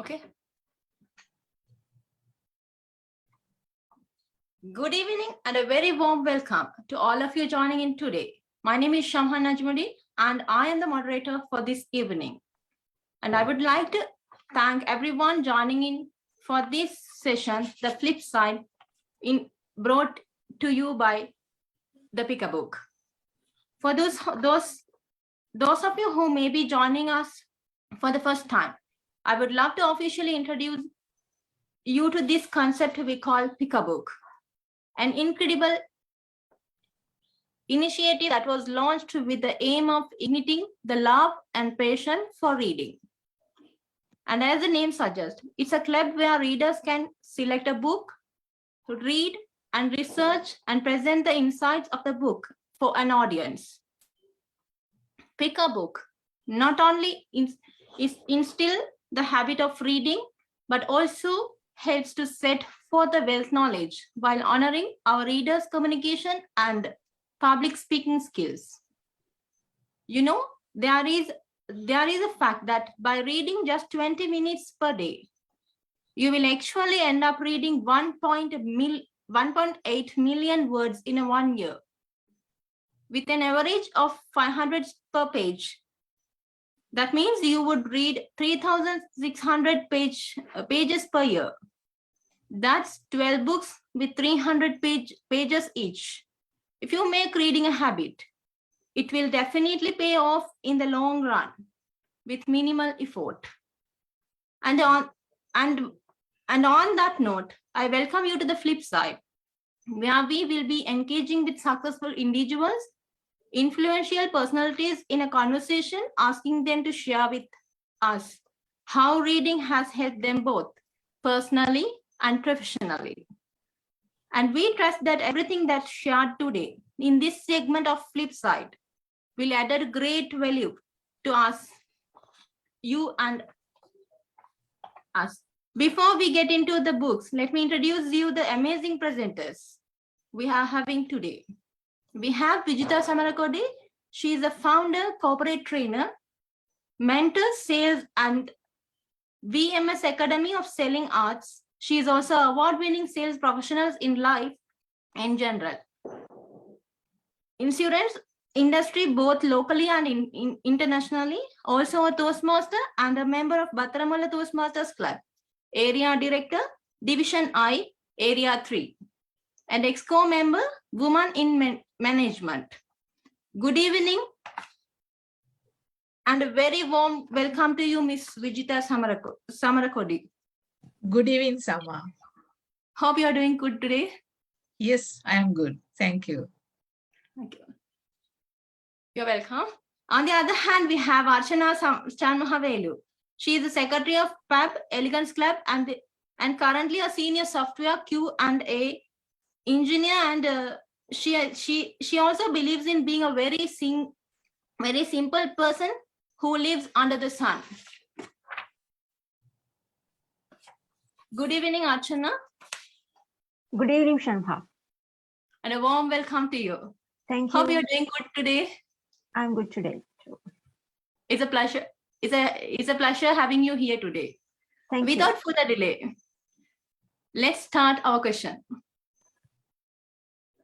Okay. Good evening and a very warm welcome to all of you joining in today. My name is Shamha Najmudi and I am the moderator for this evening. And I would like to thank everyone joining in for this session, The Flip Side, brought to you by the Pick a Book. For those of you who may be joining us for the first time, I would love to officially introduce you to this concept we call Pick a Book, an incredible initiative that was launched with the aim of igniting the love and passion for reading. And as the name suggests, it's a club where readers can select a book, read and research and present the insights of the book for an audience. Pick a Book not only instill the habit of reading, but also helps to set forth the wealth knowledge while honoring our readers' communication and public speaking skills. You know, there is a fact that by reading just 20 minutes per day, you will actually end up reading 1.8 million words in 1 year, with an average of 500 per page. That means you would read 3,600 pages per year. That's 12 books with 300 pages each. If you make reading a habit, it will definitely pay off in the long run with minimal effort. And on that note, I welcome you to the flip side, where we will be engaging with successful individuals, influential personalities in a conversation, asking them to share with us how reading has helped them both personally and professionally. And we trust that everything that's shared today in this segment of Flip Side will add a great value to us, you and us. Before we get into the books, let me introduce you the amazing presenters we are having today. We have Vijitha Samarakodi. She is a founder, corporate trainer, mentor, sales, and VMS Academy of Selling Arts. She is also award-winning sales professionals in life in general. Insurance industry, both locally and internationally. Also a Toastmaster and a member of Battaramala Toastmasters Club. Area Director, Division I, Area 3. And EXCO member, Women in Management. Good evening and a very warm welcome to you, Miss Vijitha Samarakodi. Good evening, Sama. Hope you are doing good today. Yes, I am good. Thank you. Thank you. You're welcome. On the other hand, we have Archana Chanmahavelu. She is the secretary of PAB Elegance Club and currently a senior software Q&A engineer, and she also believes in being a very simple person who lives under the sun. Good evening, Archana. Good evening, Shamha. And a warm welcome to you. Thank you. Hope you're doing good today. I'm good today. It's a pleasure. It's a pleasure having you here today. Thank you. Without further delay, let's start our question.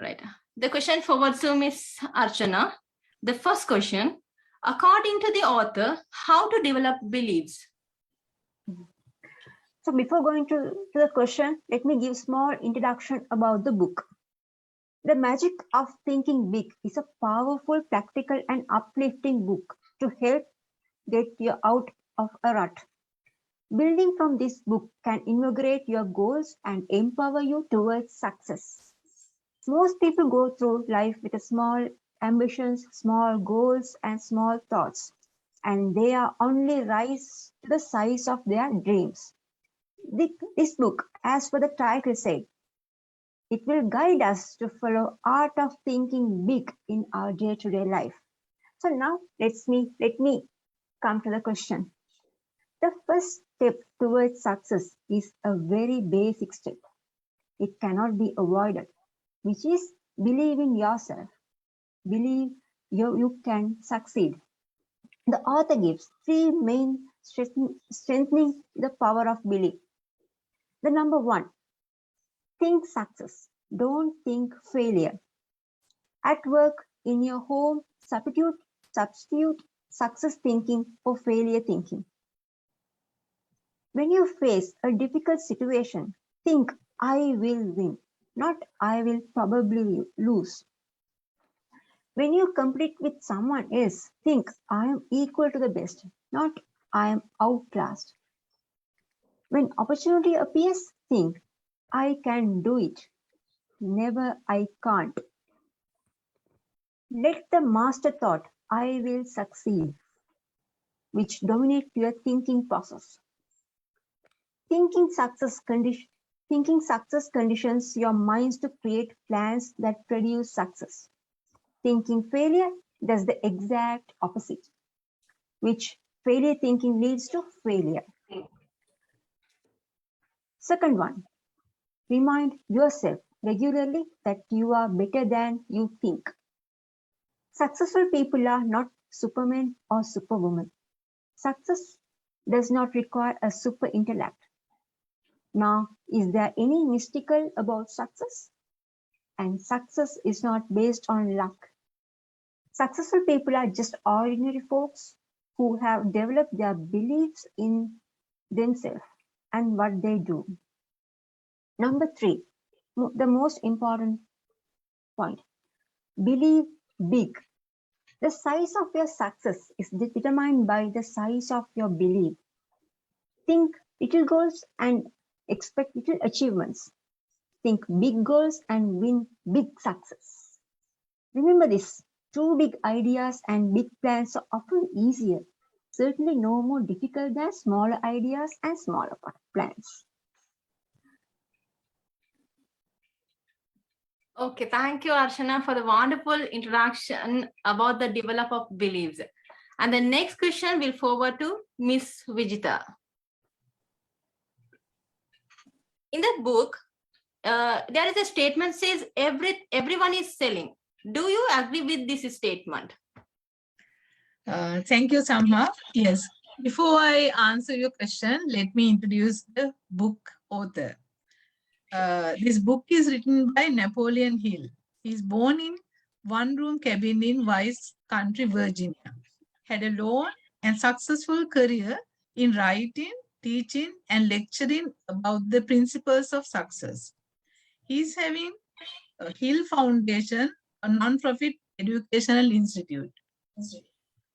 Right. The question forwards to Miss Archana. The first question, according to the author, how to develop beliefs? So before going to the question, let me give small introduction about the book. The Magic of Thinking Big is a powerful, practical and uplifting book to help get you out of a rut. Building from this book can invigorate your goals and empower you towards success. Most people go through life with a small ambitions, small goals and small thoughts, and they are only rise to the size of their dreams. This book, as per the title said, it will guide us to follow art of thinking big in our day-to-day life. So now let me come to the question. The first step towards success is a very basic step. It cannot be avoided, which is believe in yourself. Believe you can succeed. The author gives 3 main strengthening the power of belief. The number one, think success. Don't think failure. At work, in your home, substitute success thinking for failure thinking. When you face a difficult situation, think I will win, not I will probably lose. When you compete with someone else, think I am equal to the best, not I am outclassed. When opportunity appears, think I can do it, never I can't. Let the master thought I will succeed, which dominate your thinking process. Thinking success conditions your minds to create plans that produce success. Thinking failure does the exact opposite, which failure thinking leads to failure. Second one, remind yourself regularly that you are better than you think. Successful people are not supermen or superwomen. Success does not require a super intellect. Now, is there any mystical about success? And success is not based on luck. Successful people are just ordinary folks who have developed their beliefs in themselves and what they do. Number three, the most important point, believe big. The size of your success is determined by the size of your belief. Think little goals and expect little achievements. Think big goals and win big success. Remember this, too big ideas and big plans are often easier, certainly no more difficult than smaller ideas and smaller plans. Okay, thank you, Archana, for the wonderful introduction about the develop of beliefs. And the next question will forward to Miss Vijitha. In the book, there is a statement says everyone is selling. Do you agree with this statement? Thank you, Sama. Yes. Before I answer your question, let me introduce the book author. This book is written by Napoleon Hill. He is born in one-room cabin in Wise Country, Virginia. Had a long and successful career in writing, teaching, and lecturing about the principles of success. He is having a Hill Foundation, a non-profit educational institute.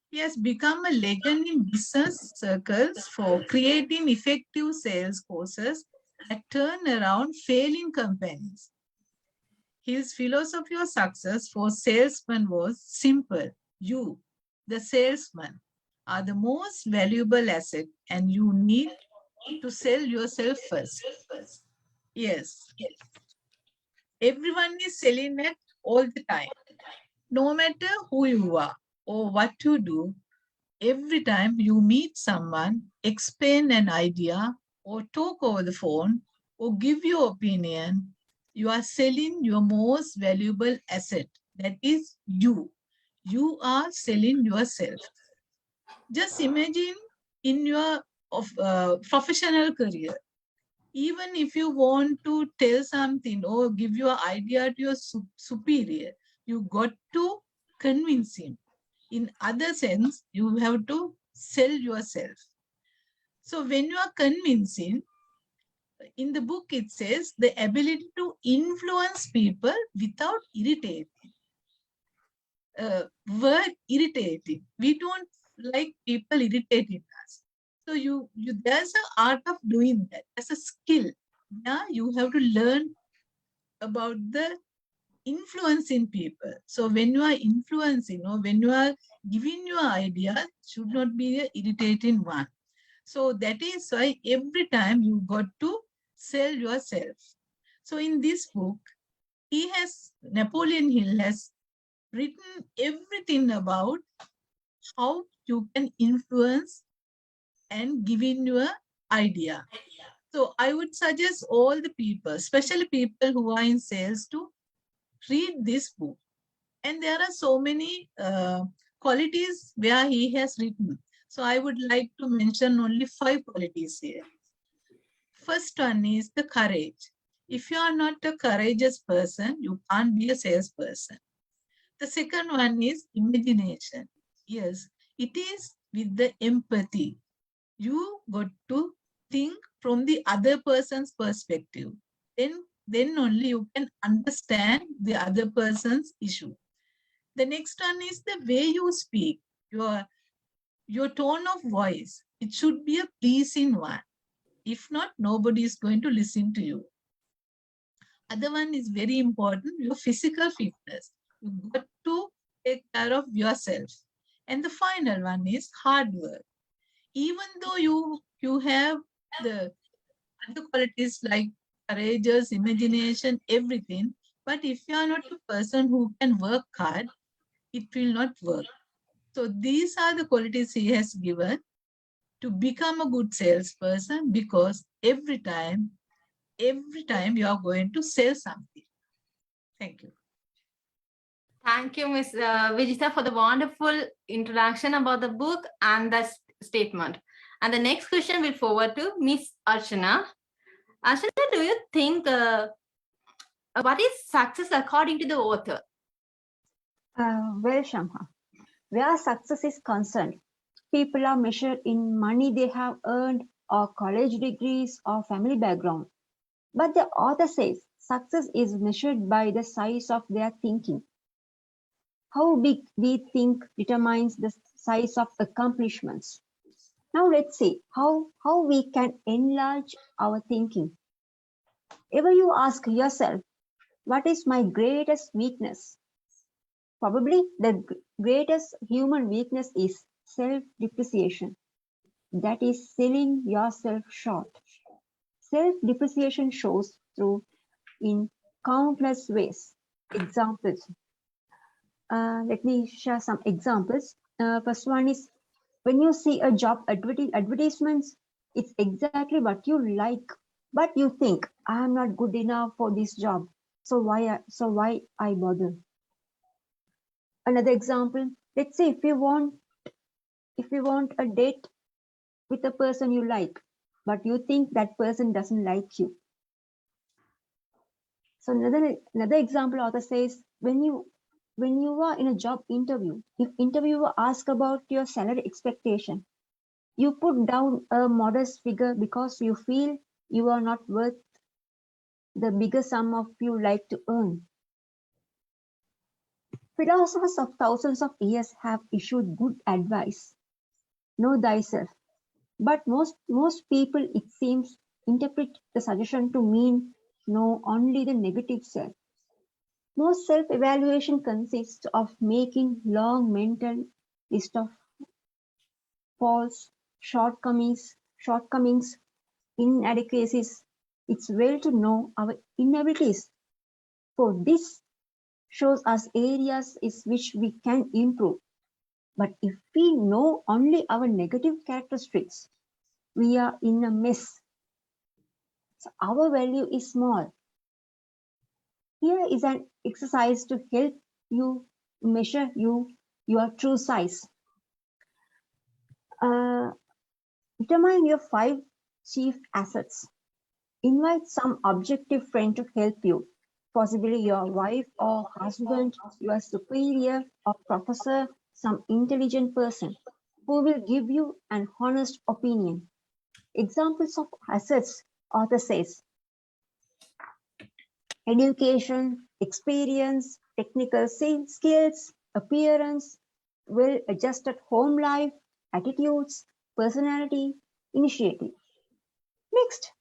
He has become a legend in business circles for creating effective sales courses that turn around failing companies. His philosophy of success for salesmen was simple. You, the salesman, are the most valuable asset and you need to sell yourself first. Yes. Everyone is selling it all the time. No matter who you are or what you do, every time you meet someone, explain an idea or talk over the phone or give your opinion, you are selling your most valuable asset. That is you. You are selling yourself. Just imagine in your professional career, even if you want to tell something or give your idea to your superior, you got to convince him. In other sense, you have to sell yourself. So when you are convincing, in the book it says the ability to influence people without irritating. Word irritating. We don't like people irritating us. So there's an art of doing that. That's a skill. Yeah, you have to learn about the influencing people. So when you are influencing or when you are giving your idea, should not be an irritating one. So that is why every time you got to sell yourself. So in this book, Napoleon Hill has written everything about how you can influence and giving your idea. So I would suggest all the people, especially people who are in sales, to read this book. And there are so many qualities where he has written. So I would like to mention only 5 qualities here. First one is the courage. If you are not a courageous person, you can't be a salesperson. The second one is imagination. Yes, it is with the empathy. You got to think from the other person's perspective. Then only you can understand the other person's issue. The next one is the way you speak, your tone of voice. It should be a pleasing one. If not, nobody is going to listen to you. Other one is very important, your physical fitness. You got to take care of yourself. And the final one is hard work. Even though you have the other qualities like courageous, imagination, everything, but if you are not a person who can work hard, it will not work. So these are the qualities he has given to become a good salesperson, because every time you are going to sell something. Thank you. Thank you, Ms. Vijitha, for the wonderful introduction about the book and the statement. And the next question will forward to Ms. Archana. Archana, do you think what is success according to the author? Well, Shamha, where success is concerned, people are measured in money they have earned, or college degrees, or family background. But the author says success is measured by the size of their thinking. How big we think determines the size of accomplishments. Now let's see how we can enlarge our thinking. Ever you ask yourself, what is my greatest weakness? Probably the greatest human weakness is self-depreciation. That is selling yourself short. Self-depreciation shows through in countless ways. Examples. Let me share some examples. First one is when you see a job advertisements, it's exactly what you like, but you think, I am not good enough for this job, so why I bother? Another example, let's say if you want a date with a person you like, but you think that person doesn't like you. So another example author says, when you are in a job interview, if interviewer asks about your salary expectation, you put down a modest figure because you feel you are not worth the bigger sum of you like to earn. Philosophers of thousands of years have issued good advice. Know thyself. But most people, it seems, interpret the suggestion to mean know only the negative self. Most self-evaluation consists of making long mental list of faults, shortcomings, inadequacies. It's well to know our inabilities, for this shows us areas is which we can improve. But if we know only our negative characteristics, we are in a mess. So our value is small. Here is an exercise to help you measure your true size. Determine your 5 chief assets. Invite some objective friend to help you, possibly your wife or husband, your superior or professor, some intelligent person who will give you an honest opinion. Examples of assets, author says: education, experience, technical skills, appearance, well-adjusted home life, attitudes, personality, initiative. Next,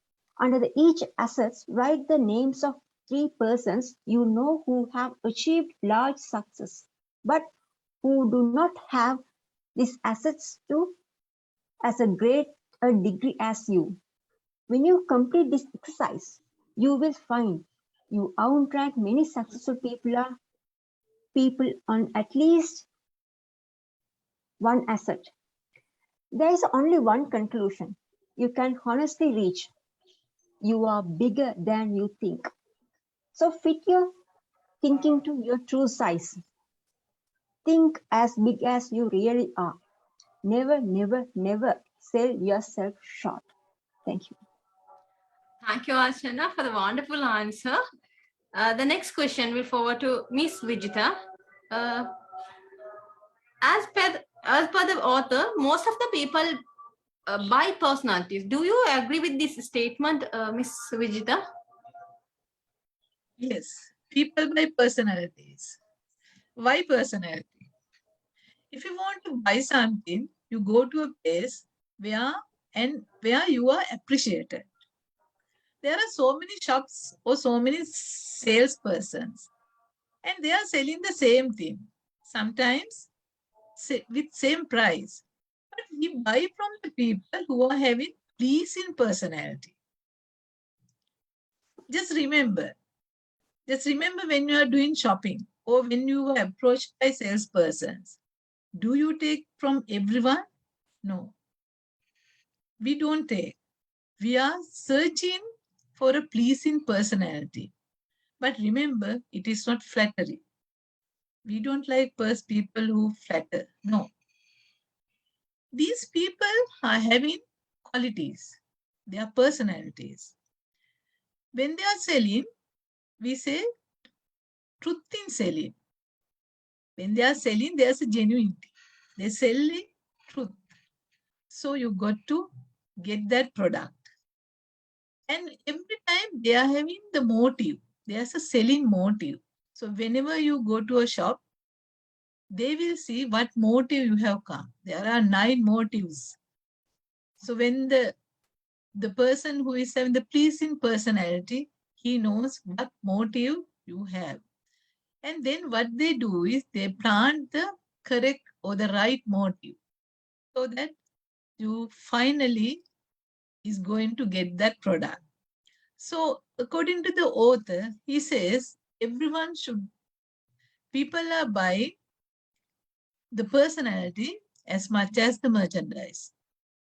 under each assets, write the names of 3 persons you know who have achieved large success, but who do not have these assets to as a great a degree as you. When you complete this exercise, you will find you outrank many successful people on at least one asset. There is only one conclusion you can honestly reach. You are bigger than you think. So fit your thinking to your true size. Think as big as you really are. Never, never, never sell yourself short. Thank you. Thank you, Archana, for the wonderful answer. The next question will forward to Miss Vijitha. Uh, as per the author, most of the people buy personalities. Do you agree with this statement, Miss Vijitha? Yes, people buy personalities. Why personality? If you want to buy something, you go to a place where you are appreciated. There are so many shops or so many salespersons, and they are selling the same thing. Sometimes with same price. But we buy from the people who are having pleasing personality. Just remember when you are doing shopping or when you are approached by salespersons, do you take from everyone? No, we don't take. We are searching for a pleasing personality. But remember, it is not flattery. We don't like people who flatter. No. These people are having qualities. They are personalities. When they are selling, we say truth in selling. When they are selling, there's a genuinity. They sell the truth. So you got to get that product. And every time they are having the motive. There's a selling motive. So whenever you go to a shop, they will see what motive you have come. There are 9 motives. So when the person who is having the pleasing personality, he knows what motive you have. And then what they do is they plant the correct or the right motive so that you finally is going to get that product. So according to the author, he says people are buying the personality as much as the merchandise.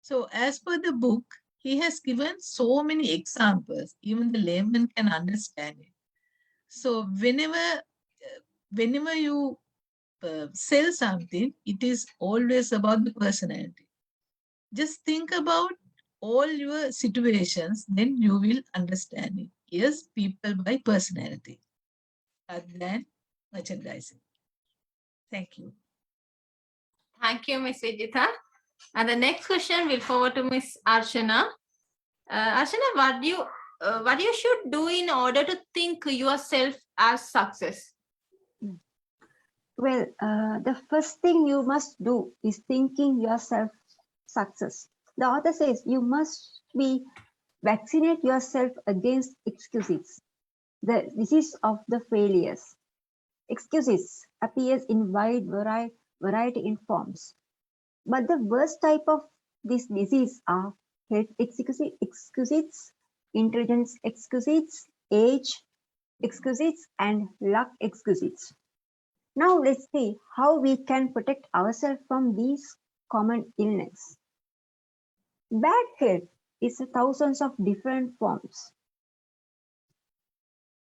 So as per the book, he has given so many examples, even the layman can understand it. So whenever you sell something, it is always about the personality. Just think about all your situations, then you will understand it. Yes, people buy personality rather than merchandising. Thank you. Thank you, Miss Vijitha. And the next question will forward to Miss Archana. Archana, what you should do in order to think yourself as success? Well, the first thing you must do is thinking yourself success. The author says you must vaccinate yourself against excuses, the disease of the failures. Excuses appears in wide variety in forms. But the worst type of this disease are health excuses, intelligence excuses, age excuses, and luck excuses. Now let's see how we can protect ourselves from these common illness. Bad health is thousands of different forms.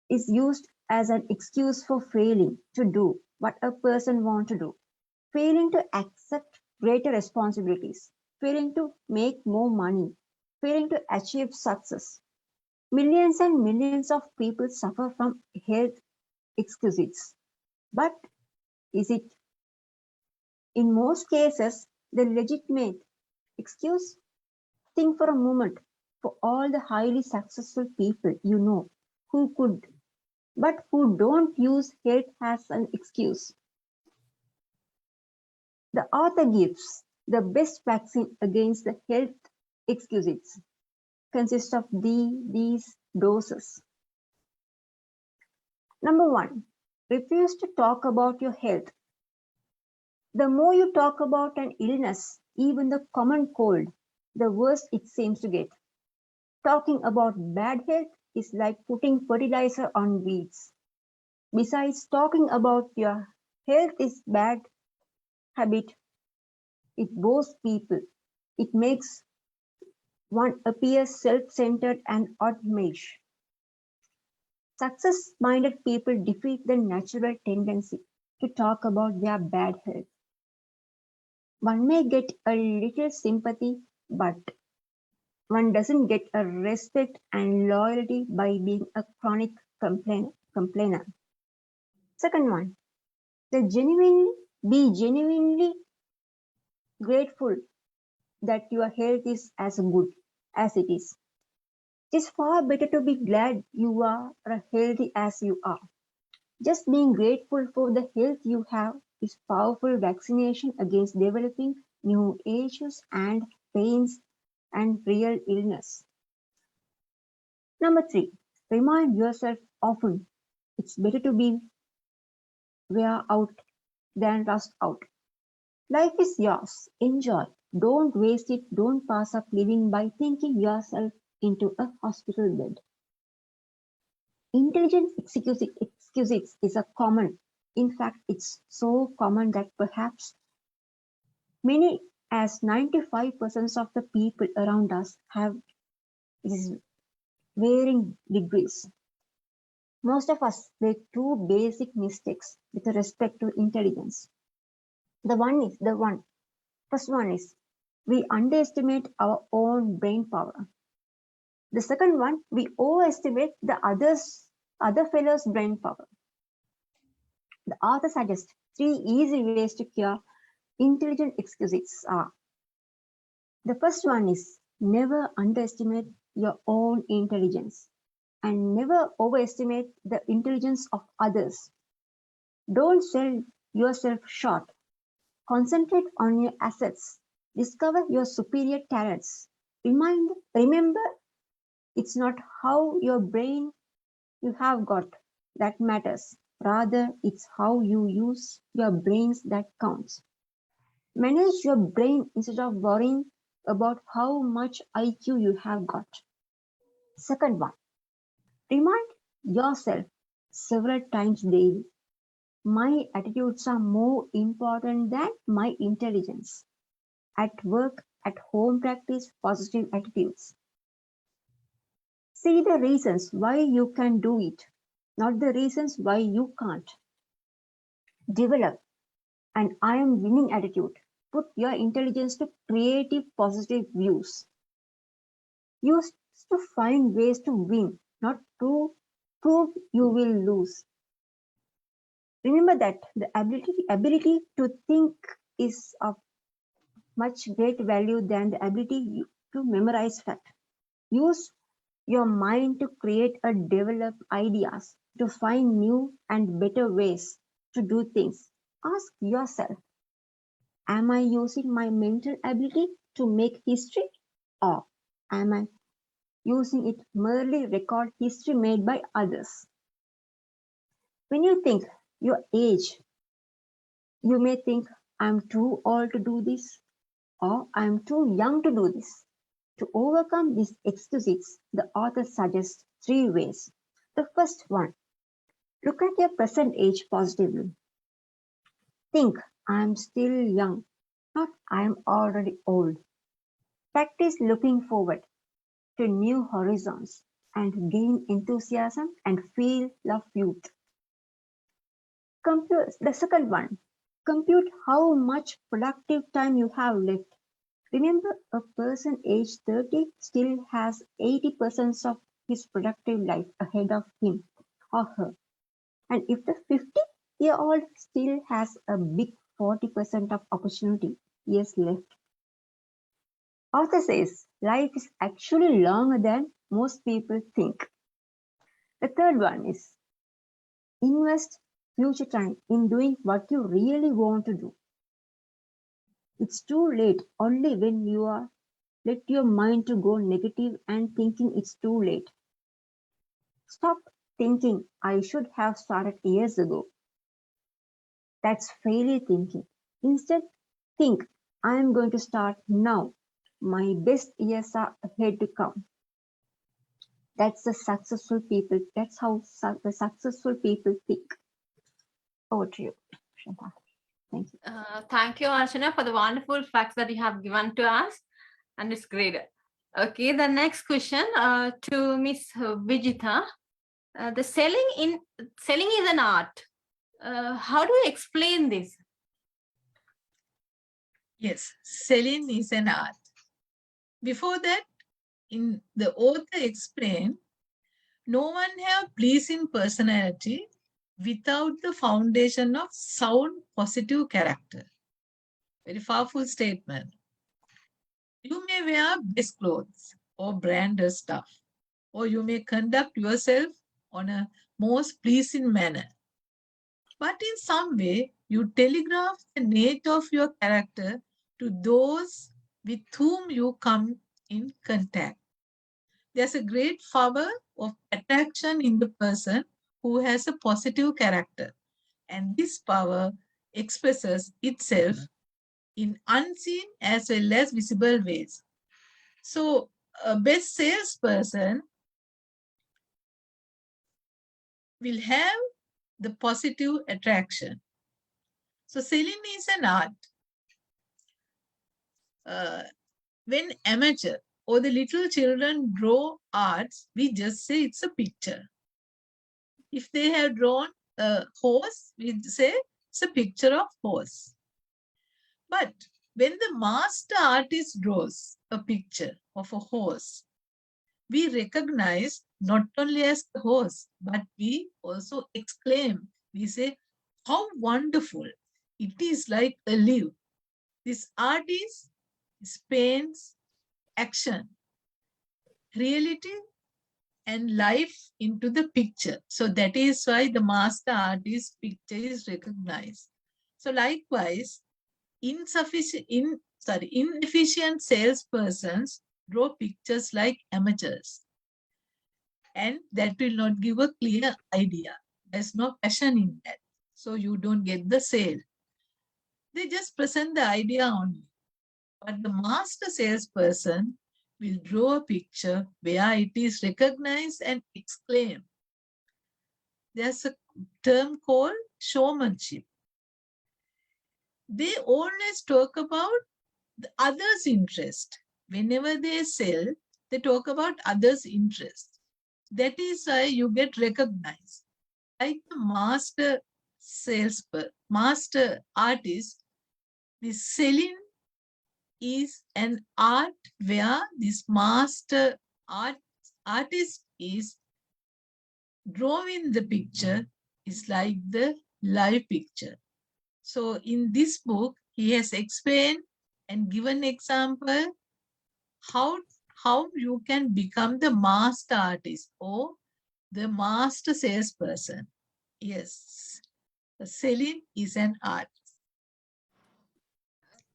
Is used as an excuse for failing to do what a person wants to do, failing to accept greater responsibilities, failing to make more money, failing to achieve success. Millions and millions of people suffer from health excuses. But is it in most cases the legitimate excuse? Think for a moment for all the highly successful people you know who could but who don't use health as an excuse. The author gives the best vaccine against the health excuses consists of these doses. Number 1, refuse to talk about your health. The more you talk about an illness, even the common cold, the worse it seems to get. Talking about bad health is like putting fertilizer on weeds. Besides, talking about your health is bad habit. It bores people. It makes one appear self-centered and autonomous. Success-minded people defeat the natural tendency to talk about their bad health. One may get a little sympathy, but one doesn't get a respect and loyalty by being a chronic complainer. Second one, be genuinely grateful that your health is as good as it is. It is far better to be glad you are healthy as you are. Just being grateful for the health you have is powerful vaccination against developing new issues and pains and real illness. Number 3, remind yourself often it's better to be wear out than rust out. Life is yours. Enjoy. Don't waste it. Don't pass up living by thinking yourself into a hospital bed. Intelligent excuses is a common. In fact, it's so common that perhaps many as 95% of the people around us have these varying degrees. Most of us make two basic mistakes with respect to intelligence. First one is we underestimate our own brain power. The second one, we overestimate the other fellow's brain power. The author suggests 3 easy ways to cure intelligent excuses are. The first one is never underestimate your own intelligence and never overestimate the intelligence of others. Don't sell yourself short. Concentrate on your assets. Discover your superior talents. Remember, it's not how your brain you have got that matters. Rather, it's how you use your brains that counts. Manage your brain instead of worrying about how much IQ you have got. Second one, remind yourself several times daily. My attitudes are more important than my intelligence. At work, at home, practice positive attitudes. See the reasons why you can do it, not the reasons why you can't. Develop an I am winning attitude. Put your intelligence to creative positive views. Use to find ways to win, not to prove you will lose. Remember that the ability to think is of much great value than the ability to memorize fact. Use your mind to create and develop ideas, to find new and better ways to do things. Ask yourself, am I using my mental ability to make history, or am I using it merely record history made by others? When you think your age, you may think, I'm too old to do this, or I'm too young to do this. To overcome these excuses, the author suggests 3 ways. The first one, look at your present age positively. Think, I'm still young, not I'm already old. Practice looking forward to new horizons and gain enthusiasm and feel of youth. The second one, compute how much productive time you have left. Remember, a person aged 30 still has 80% of his productive life ahead of him or her. And if the 50-year-old still has a big 40% of opportunity years left. Author says life is actually longer than most people think. The third one is invest future time in doing what you really want to do. It's too late only when you are let your mind to go negative and thinking it's too late. Stop thinking I should have started years ago. That's failure thinking. Instead, think I am going to start now. My best years are ahead to come. That's the successful people. That's how the successful people think. Over to you, Shanta. Thank you. Thank you, Archana, for the wonderful facts that you have given to us. And it's great. Okay, the next question to Miss Vijitha. The selling is an art. How do you explain this? Yes, selling is an art. Before that, in the author explained, no one have pleasing personality without the foundation of sound positive character. Very powerful statement. You may wear best clothes or branded stuff, or you may conduct yourself on a most pleasing manner. But in some way, you telegraph the nature of your character to those with whom you come in contact. There's a great power of attraction in the person who has a positive character, and this power expresses itself in unseen as well as visible ways. So, a best salesperson will have the positive attraction. So, selling is an art. When amateur or the little children draw arts, we just say it's a picture. If they have drawn a horse, we say it's a picture of horse. But when the master artist draws a picture of a horse, we recognize not only as the horse, but we also exclaim. We say, how wonderful! It is like a leaf. This artist paints action, reality, and life into the picture. So that is why the master artist picture is recognized. So likewise, inefficient salespersons draw pictures like amateurs, and that will not give a clear idea. There's no passion in that, so you don't get the sale. They just present the idea only. But the master salesperson will draw a picture where it is recognized and exclaimed. There's a term called showmanship. They always talk about the other's interest. Whenever they sell, they talk about others' interest. That is why you get recognized. Like the master artist, the selling is an art where this master artist is drawing the picture is like the live picture. So in this book, he has explained and given example how you can become the master artist or the master salesperson. Yes, the selling is an art.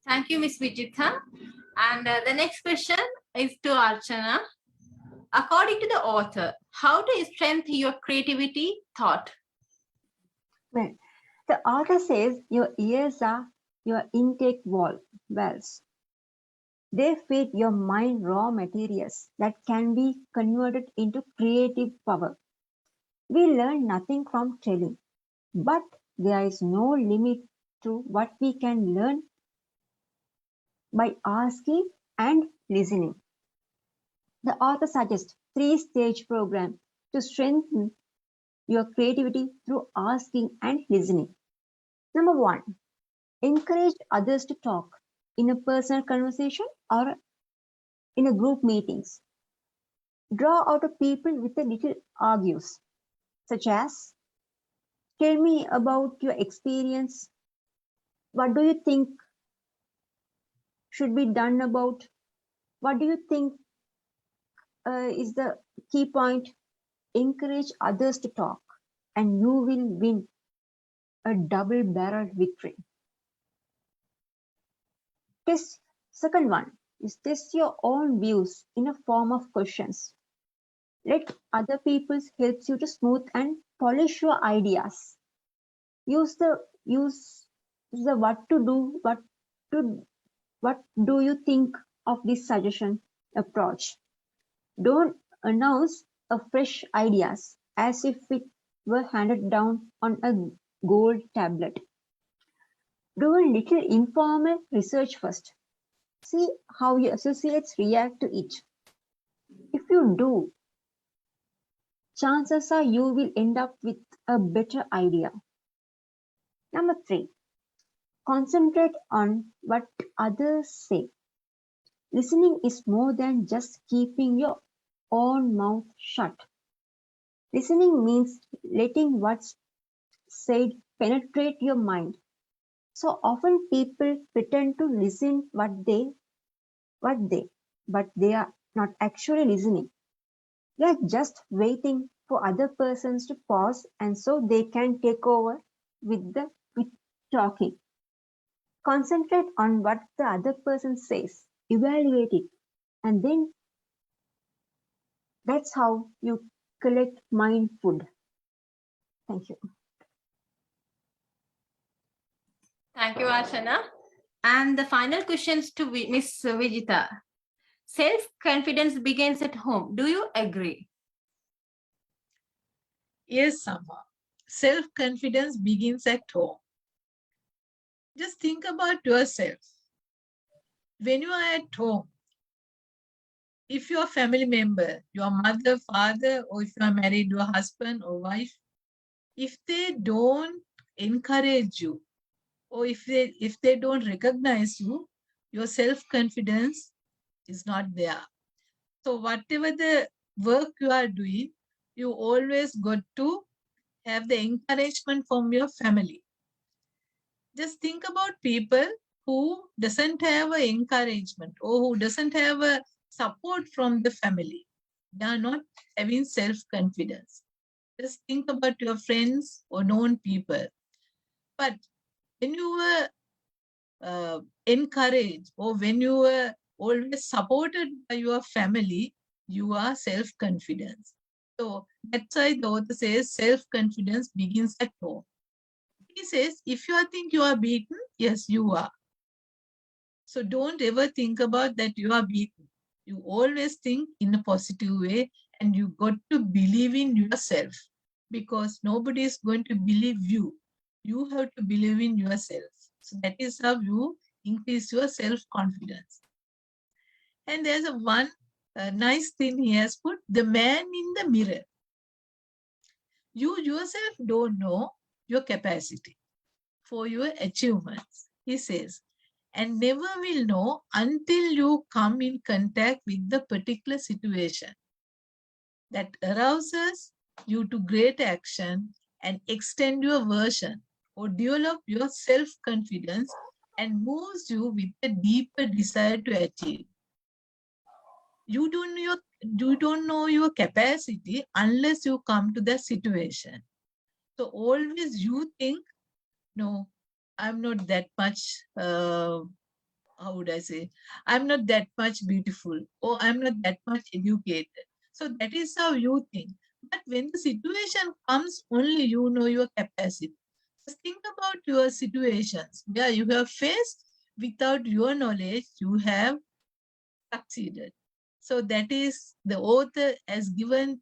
Thank you, Miss Vijitha. And the next question is to Archana. According to the author, how to strengthen your creativity thought? Well, the author says your ears are your intake valves. They feed your mind raw materials that can be converted into creative power. We learn nothing from telling, but there is no limit to what we can learn by asking and listening. The author suggests 3-stage program to strengthen your creativity through asking and listening. Number 1, encourage others to talk in a personal conversation or in a group meetings. Draw out of people with a little argues, such as, tell me about your experience. What do you think should be done about? What do you think is the key point? Encourage others to talk and you will win a double-barrel victory. Second one is test your own views in a form of questions. Let other people's helps you to smooth and polish your ideas. Use the what to do, what do you think of this suggestion approach. Don't announce a fresh ideas as if it were handed down on a gold tablet. Do a little informal research first. See how your associates react to it. If you do, chances are you will end up with a better idea. Number 3, Concentrate on what others say. Listening is more than just keeping your own mouth shut. Listening means letting what's said penetrate your mind. So often people pretend to listen but they are not actually listening. They are just waiting for other persons to pause and so they can take over with talking. Concentrate on what the other person says, evaluate it, and then that's how you collect mind food. Thank you. Thank you, Archana. And the final questions to Miss Vijitha. Self-confidence begins at home. Do you agree? Yes, Sama. Self-confidence begins at home. Just think about yourself. When you are at home, if your family member, your mother, father, or if you are married, your husband or wife, if they don't encourage you, or if they don't recognize you, your self-confidence is not there. So whatever the work you are doing, you always got to have the encouragement from your family. Just think about people who doesn't have a encouragement or who doesn't have a support from the family. They are not having self-confidence. Just think about your friends or known people. But when you were encouraged or when you were always supported by your family, you are self-confidence. So that's why the author says self-confidence begins at home. He says, if you think you are beaten, yes, you are. So don't ever think about that you are beaten. You always think in a positive way and you got to believe in yourself because nobody is going to believe you. You have to believe in yourself. So that is how you increase your self-confidence. And there's one nice thing he has put, the man in the mirror. You yourself don't know your capacity for your achievements, he says, and never will know until you come in contact with the particular situation that arouses you to great action and extend your version or develop your self-confidence and moves you with a deeper desire to achieve. You don't know your capacity unless you come to that situation. So always you think, no, I'm not that much, how would I say, I'm not that much beautiful or I'm not that much educated. So that is how you think. But when the situation comes, only you know your capacity. Just think about your situations where you have faced without your knowledge, you have succeeded. So that is the author has given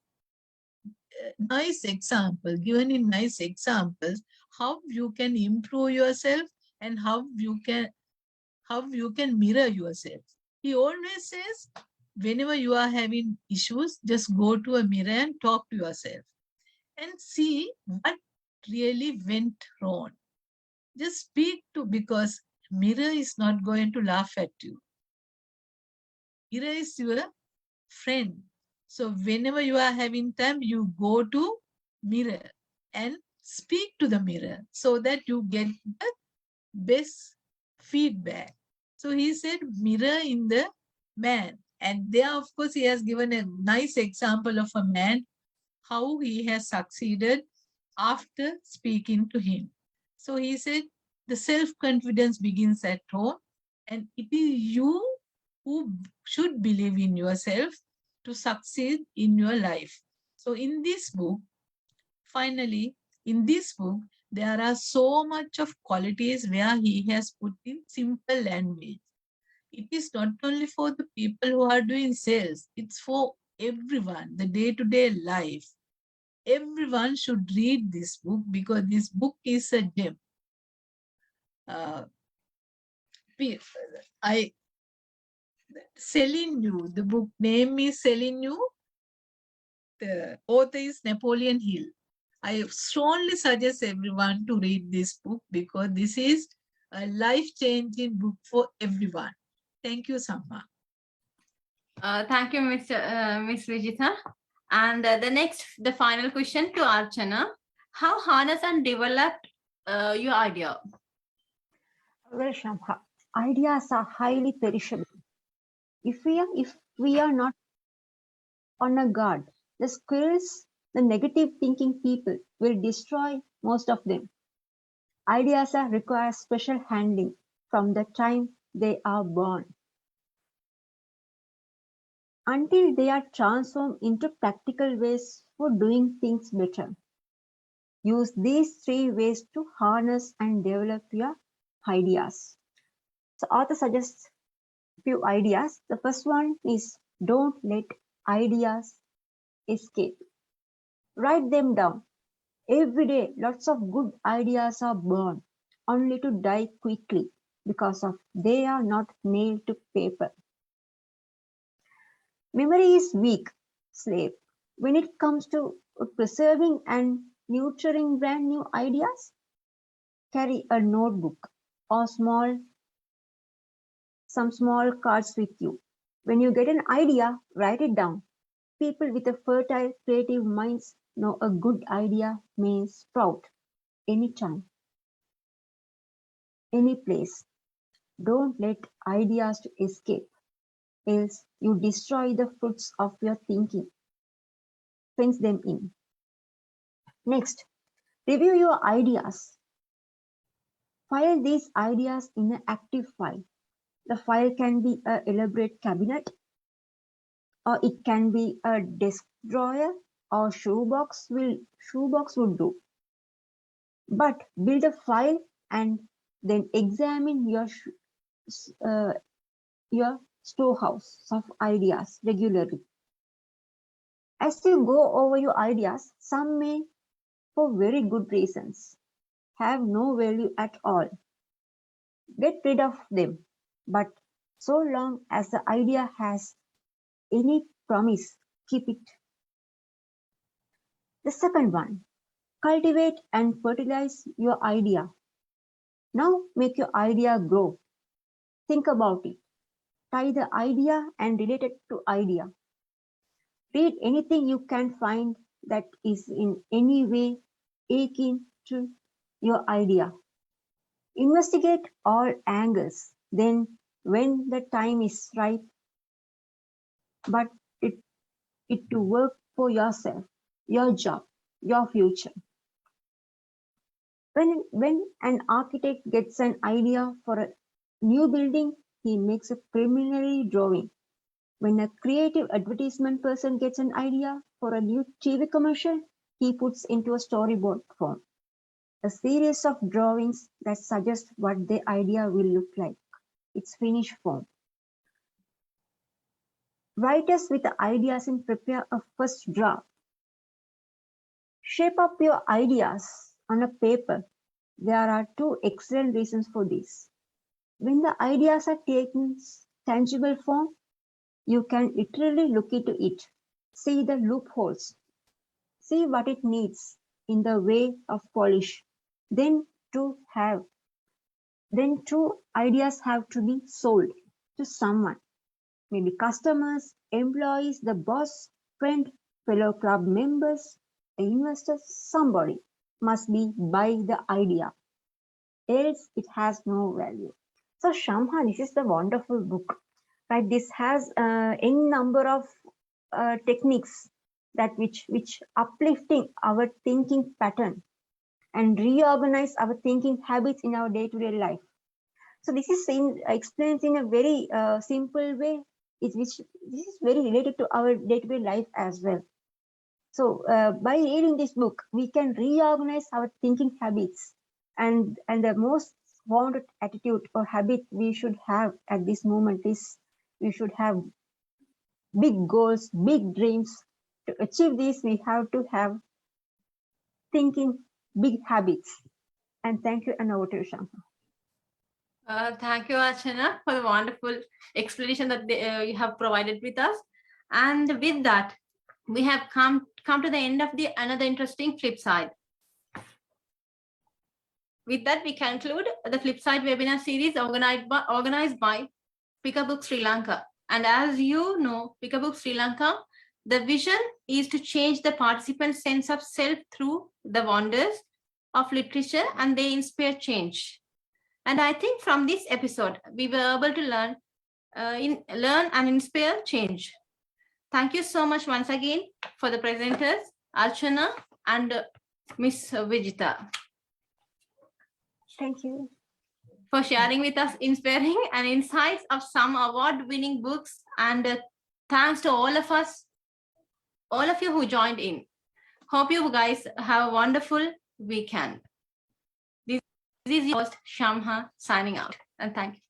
nice example, given in nice examples, how you can improve yourself and how you can mirror yourself. He always says, whenever you are having issues, just go to a mirror and talk to yourself and see what really went wrong. Just speak to, because mirror is not going to laugh at you. Mirror is your friend. So whenever you are having time, you go to mirror and speak to the mirror so that you get the best feedback. So he said mirror in the man. And there, of course, he has given a nice example of a man, how he has succeeded after speaking to him. So he said the self-confidence begins at home and it is you who should believe in yourself to succeed in your life. So in this book, finally, in this book, there are so much of qualities where he has put in simple language. It is not only for the people who are doing sales, it's for everyone, the day-to-day life. Everyone should read this book because this book is a gem. Selling You, the book name is Selling You. The author is Napoleon Hill. I strongly suggest everyone to read this book because this is a life-changing book for everyone. Thank you, Samma. Thank you, Miss Vijitha. And the final question to Archana: how harness and develop your idea? Well, Shamha, ideas are highly perishable. If we are not on a guard, the squirrels, the negative thinking people will destroy most of them. Ideas require special handling from the time they are born until they are transformed into practical ways for doing things better. Use these three ways to harness and develop your ideas. So author suggests few ideas. The first one is don't let ideas escape. Write them down. Every day, lots of good ideas are born, only to die quickly because of they are not nailed to paper. Memory is weak, slave. When it comes to preserving and nurturing brand new ideas, carry a notebook or some small cards with you. When you get an idea, write it down. People with a fertile creative minds know a good idea may sprout anytime, any place. Don't let ideas to escape, else you destroy the fruits of your thinking. Fence them in. Next, review your ideas. File these ideas in an active file. The file can be an elaborate cabinet, or it can be a desk drawer, or shoebox would do. But build a file and then examine your storehouse of ideas regularly. As you go over your ideas, some may, for very good reasons, have no value at all. Get rid of them, but so long as the idea has any promise, keep it. The second one, cultivate and fertilize your idea. Now make your idea grow. Think about it. Tie the idea and relate it to idea. Read anything you can find that is in any way akin to your idea. Investigate all angles. Then, when the time is right, but it to work for yourself, your job, your future. When an architect gets an idea for a new building, he makes a preliminary drawing. When a creative advertisement person gets an idea for a new TV commercial, he puts into a storyboard form a series of drawings that suggest what the idea will look like, its finished form. Writers with ideas and prepare a first draft. Shape up your ideas on a paper. There are two excellent reasons for this. When the ideas are taken tangible form, you can literally look into it, see the loopholes, see what it needs in the way of polish. Then two ideas have to be sold to someone, maybe customers, employees, the boss, friend, fellow club members, investors, somebody must be buy the idea, else it has no value. So Shamha, this is the wonderful book, right? This has any number of techniques that which uplifting our thinking pattern and reorganize our thinking habits in our day-to-day life. So this is explained in a very simple way, which this is very related to our day-to-day life as well. So by reading this book, we can reorganize our thinking habits, and the most wanted attitude or habit we should have at this moment is we should have big goals, big dreams. To achieve this, we have to have thinking big habits. And thank you, and over to you, Shamha. Thank you, Archana, for the wonderful explanation that you have provided with us. And with that, we have come to the end of the another interesting flip side. with that, we conclude the Flipside webinar series organized by Pickabook Sri Lanka. And as you know, Pickabook Sri Lanka, the vision is to change the participants' sense of self through the wonders of literature, and they inspire change. And I think from this episode, we were able to learn and inspire change. Thank you so much once again for the presenters, Archana and Miss Vijitha, Thank you. for sharing with us inspiring and insights of some award-winning books. And thanks to all of us, all of you who joined in. Hope you guys have a wonderful weekend. This is your host, Shamha, signing out. And thank you.